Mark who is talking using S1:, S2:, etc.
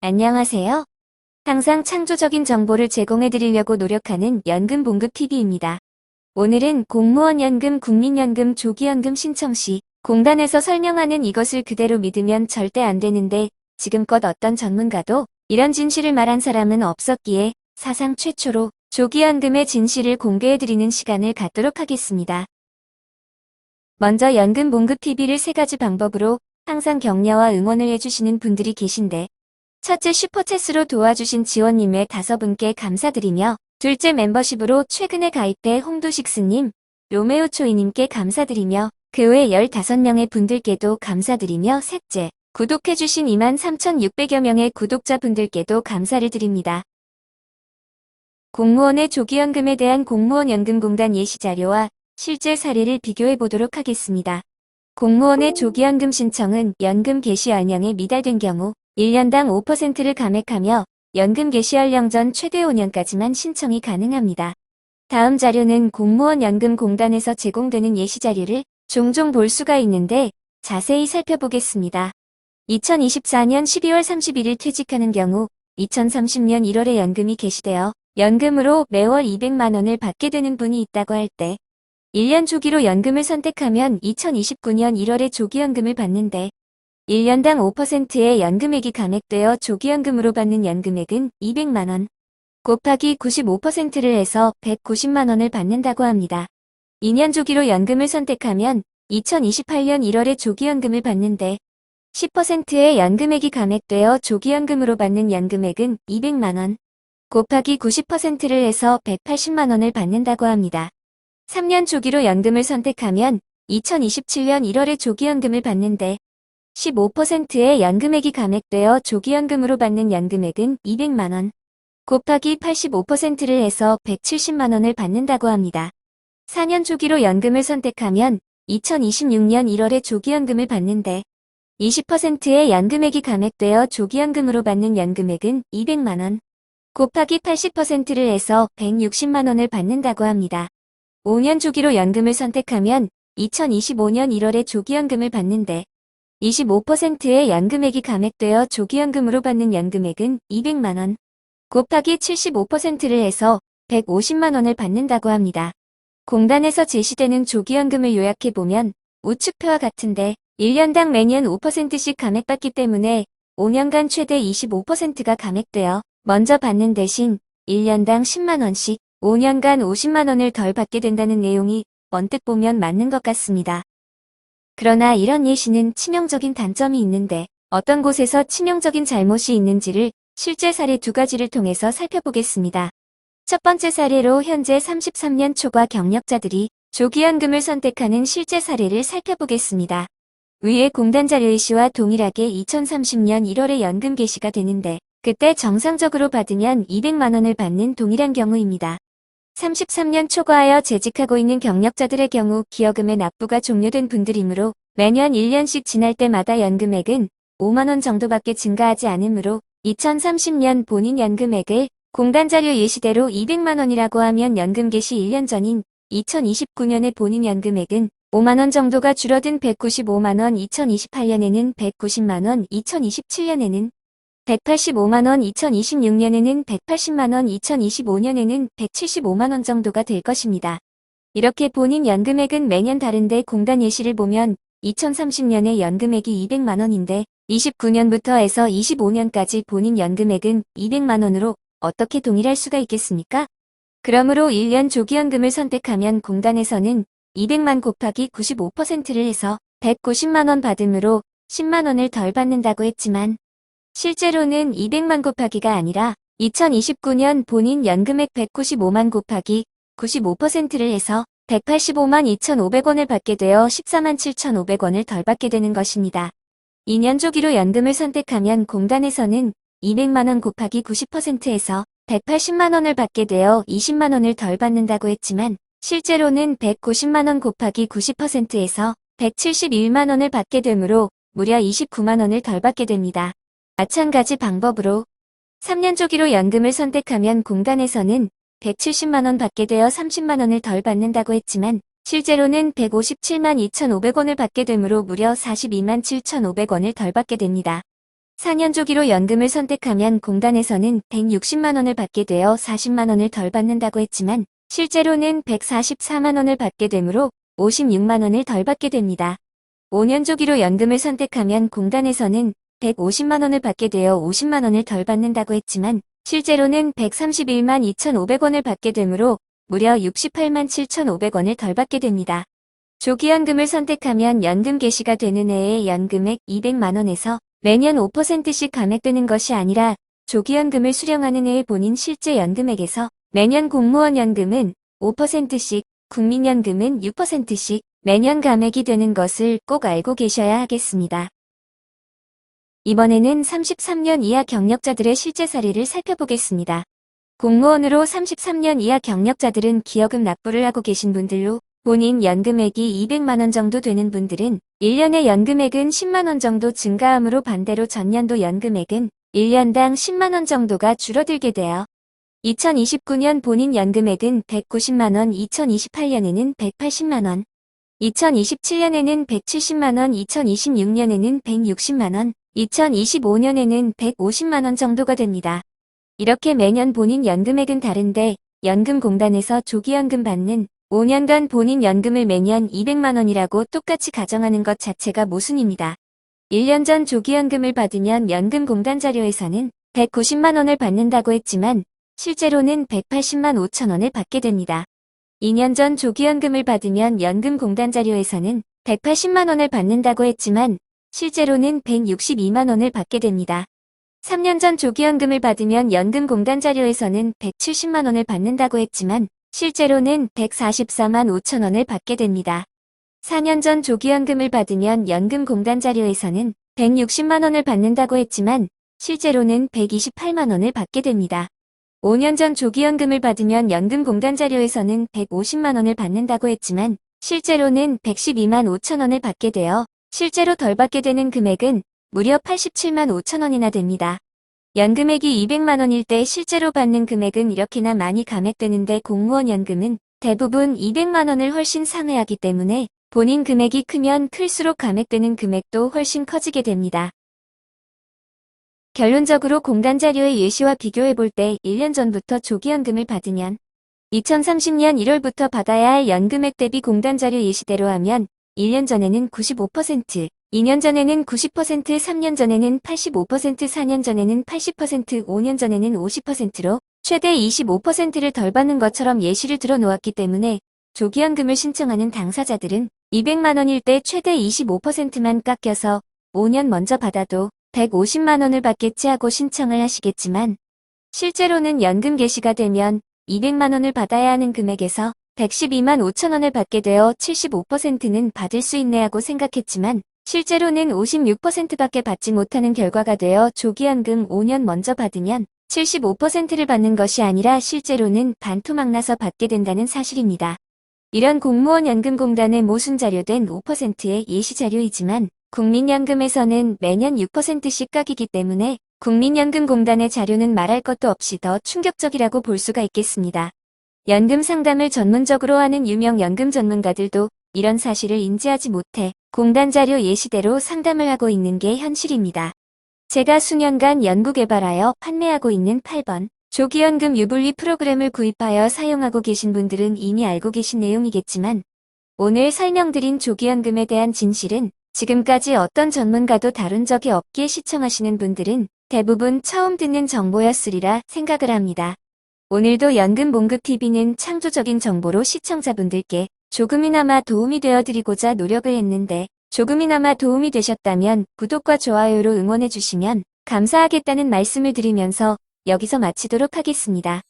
S1: 안녕하세요. 항상 창조적인 정보를 제공해 드리려고 노력하는 연금봉급TV입니다. 오늘은 공무원 연금, 국민연금, 조기연금 신청 시 공단에서 설명하는 이것을 그대로 믿으면 절대 안 되는데 지금껏 어떤 전문가도 이런 진실을 말한 사람은 없었기에 사상 최초로 조기연금의 진실을 공개해 드리는 시간을 갖도록 하겠습니다. 먼저 연금봉급TV를 3가지 방법으로 항상 격려와 응원을 해주시는 분들이 계신데, 첫째, 슈퍼챗으로 도와주신 지원님의 5분께 감사드리며, 둘째, 멤버십으로 최근에 가입해 홍두식스님, 로메오초이님께 감사드리며 그 외 15명의 분들께도 감사드리며, 셋째, 구독해주신 23,600여 명의 구독자분들께도 감사를 드립니다. 공무원의 조기연금에 대한 공무원연금공단 예시자료와 실제 사례를 비교해 보도록 하겠습니다. 공무원의 조기연금 신청은 연금 개시 연령에 미달된 경우 1년당 5%를 감액하며 연금 개시 연령 전 최대 5년까지만 신청이 가능합니다. 다음 자료는 공무원 연금공단에서 제공되는 예시자료를 종종 볼 수가 있는데 자세히 살펴보겠습니다. 2024년 12월 31일 퇴직하는 경우 2030년 1월에 연금이 개시되어 연금으로 매월 200만 원을 받게 되는 분이 있다고 할 때 1년 조기로 연금을 선택하면 2029년 1월에 조기연금을 받는데 1년당 5%의 연금액이 감액되어 조기연금으로 받는 연금액은 200만 원 곱하기 95%를 해서 190만 원을 받는다고 합니다. 2년 조기로 연금을 선택하면 2028년 1월에 조기연금을 받는데 10%의 연금액이 감액되어 조기연금으로 받는 연금액은 200만 원 곱하기 90%를 해서 180만 원을 받는다고 합니다. 3년 조기로 연금을 선택하면 2027년 1월에 조기연금을 받는데 15%의 연금액이 감액되어 조기연금으로 받는 연금액은 200만 원 곱하기 85%를 해서 170만 원을 받는다고 합니다. 4년 조기로 연금을 선택하면 2026년 1월에 조기연금을 받는데 20%의 연금액이 감액되어 조기연금으로 받는 연금액은 200만 원 곱하기 80%를 해서 160만 원을 받는다고 합니다. 5년 조기로 연금을 선택하면 2025년 1월에 조기연금을 받는데 25%의 연금액이 감액되어 조기연금으로 받는 연금액은 200만 원 곱하기 75%를 해서 150만 원을 받는다고 합니다. 공단에서 제시되는 조기연금을 요약해보면 우측표와 같은데 1년당 매년 5%씩 감액받기 때문에 5년간 최대 25%가 감액되어 먼저 받는 대신 1년당 10만 원씩 5년간 50만 원을 덜 받게 된다는 내용이 언뜻 보면 맞는 것 같습니다. 그러나 이런 예시는 치명적인 단점이 있는데 어떤 곳에서 치명적인 잘못이 있는지를 실제 사례 2가지를 통해서 살펴보겠습니다. 첫 번째 사례로 현재 33년 초과 경력자들이 조기연금을 선택하는 실제 사례를 살펴보겠습니다. 위의 공단 자료의 시와 동일하게 2030년 1월에 연금 개시가 되는데 그때 정상적으로 받으면 200만 원을 받는 동일한 경우입니다. 33년 초과하여 재직하고 있는 경력자들의 경우 기여금의 납부가 종료된 분들이므로 매년 1년씩 지날 때마다 연금액은 5만 원 정도밖에 증가하지 않으므로 2030년 본인 연금액을 공단 자료 예시대로 200만 원이라고 하면 연금 개시 1년 전인 2029년의 본인 연금액은 5만 원 정도가 줄어든 195만 원, 2028년에는 190만 원, 2027년에는 185만 원, 2026년에는 180만 원, 2025년에는 175만 원 정도가 될 것입니다. 이렇게 본인 연금액은 매년 다른데 공단 예시를 보면 2030년에 연금액이 200만 원인데 29년부터 해서 25년까지 본인 연금액은 200만 원으로 어떻게 동일할 수가 있겠습니까? 그러므로 1년 조기연금을 선택하면 공단에서는 200만 곱하기 95%를 해서 190만 원 받으므로 10만 원을 덜 받는다고 했지만 실제로는 200만 곱하기가 아니라 2029년 본인 연금액 195만 곱하기 95%를 해서 185만 2,500원을 받게 되어 14만 7,500원을 덜 받게 되는 것입니다. 2년 조기로 연금을 선택하면 공단에서는 200만 원 곱하기 90%에서 180만 원을 받게 되어 20만 원을 덜 받는다고 했지만 실제로는 190만 원 곱하기 90%에서 171만 원을 받게 되므로 무려 29만 원을 덜 받게 됩니다. 마찬가지 방법으로 3년 조기로 연금을 선택하면 공단에서는 170만 원 받게 되어 30만 원을 덜 받는다고 했지만 실제로는 157만 2,500원을 받게 되므로 무려 42만 7,500원을 덜 받게 됩니다. 4년 조기로 연금을 선택하면 공단에서는 160만원을 받게 되어 40만원을 덜 받는다고 했지만 실제로는 144만원을 받게 되므로 56만원을 덜 받게 됩니다. 5년 조기로 연금을 선택하면 공단에서는 150만원을 받게 되어 50만원을 덜 받는다고 했지만 실제로는 131만 2,500원을 받게 되므로 무려 68만 7,500원을 덜 받게 됩니다. 조기연금을 선택하면 연금 개시가 되는 해에 연금액 200만원에서 매년 5%씩 감액되는 것이 아니라 조기연금을 수령하는 해의 본인 실제 연금액에서 매년 공무원 연금은 5%씩, 국민연금은 6%씩 매년 감액이 되는 것을 꼭 알고 계셔야 하겠습니다. 이번에는 33년 이하 경력자들의 실제 사례를 살펴보겠습니다. 공무원으로 33년 이하 경력자들은 기여금 납부를 하고 계신 분들로 본인 연금액이 200만원 정도 되는 분들은 1년의 연금액은 10만원 정도 증가하므로 반대로 전년도 연금액은 1년당 10만원 정도가 줄어들게 돼요. 2029년 본인 연금액은 190만원, 2028년에는 180만원, 2027년에는 170만원, 2026년에는 160만원, 2025년에는 150만원 정도가 됩니다. 이렇게 매년 본인 연금액은 다른데 연금공단에서 조기연금 받는 5년간 본인 연금을 매년 200만원이라고 똑같이 가정하는 것 자체가 모순입니다. 1년 전 조기연금을 받으면 연금공단 자료에서는 190만원을 받는다고 했지만 실제로는 180만 5천원을 받게 됩니다. 2년 전 조기연금을 받으면 연금공단 자료에서는 180만원을 받는다고 했지만 실제로는 162만원을 받게 됩니다. 3년 전 조기연금을 받으면 연금공단 자료에서는 170만원을 받는다고 했지만 실제로는 144만 5천원을 받게 됩니다. 4년 전 조기연금을 받으면 연금공단 자료에서는 160만원을 받는다고 했지만 실제로는 128만원을 받게 됩니다. 5년 전 조기연금을 받으면 연금공단 자료에서는 150만원을 받는다고 했지만 실제로는 112만 5천원을 받게 되어 실제로 덜 받게 되는 금액은 무려 87만 5천원이나 됩니다. 연금액이 200만원일 때 실제로 받는 금액은 이렇게나 많이 감액되는데 공무원 연금은 대부분 200만원을 훨씬 상회하기 때문에 본인 금액이 크면 클수록 감액되는 금액도 훨씬 커지게 됩니다. 결론적으로 공단 자료의 예시와 비교해볼 때 1년 전부터 조기연금을 받으면 2030년 1월부터 받아야 할 연금액 대비 공단 자료 예시대로 하면 1년 전에는 95%, 2년 전에는 90%, 3년 전에는 85%, 4년 전에는 80%, 5년 전에는 50%로 최대 25%를 덜 받는 것처럼 예시를 들어 놓았기 때문에 조기연금을 신청하는 당사자들은 200만원일 때 최대 25%만 깎여서 5년 먼저 받아도 150만원을 받겠지 하고 신청을 하시겠지만 실제로는 연금 개시가 되면 200만원을 받아야 하는 금액에서 112만 5천원을 받게 되어 75%는 받을 수 있네 하고 생각했지만 실제로는 56%밖에 받지 못하는 결과가 되어 조기연금 5년 먼저 받으면 75%를 받는 것이 아니라 실제로는 반토막 나서 받게 된다는 사실입니다. 이런 공무원 연금공단의 모순 자료된 5%의 예시 자료이지만 국민연금에서는 매년 6%씩 깎이기 때문에 국민연금공단의 자료는 말할 것도 없이 더 충격적이라고 볼 수가 있겠습니다. 연금 상담을 전문적으로 하는 유명 연금 전문가들도 이런 사실을 인지하지 못해 공단 자료 예시대로 상담을 하고 있는 게 현실입니다. 제가 수년간 연구개발하여 판매하고 있는 8번 조기연금 유불리 프로그램을 구입하여 사용하고 계신 분들은 이미 알고 계신 내용이겠지만 오늘 설명드린 조기연금에 대한 진실은 지금까지 어떤 전문가도 다룬 적이 없기에 시청하시는 분들은 대부분 처음 듣는 정보였으리라 생각을 합니다. 오늘도 연금봉급TV는 창조적인 정보로 시청자분들께 조금이나마 도움이 되어드리고자 노력을 했는데 조금이나마 도움이 되셨다면 구독과 좋아요로 응원해주시면 감사하겠다는 말씀을 드리면서 여기서 마치도록 하겠습니다.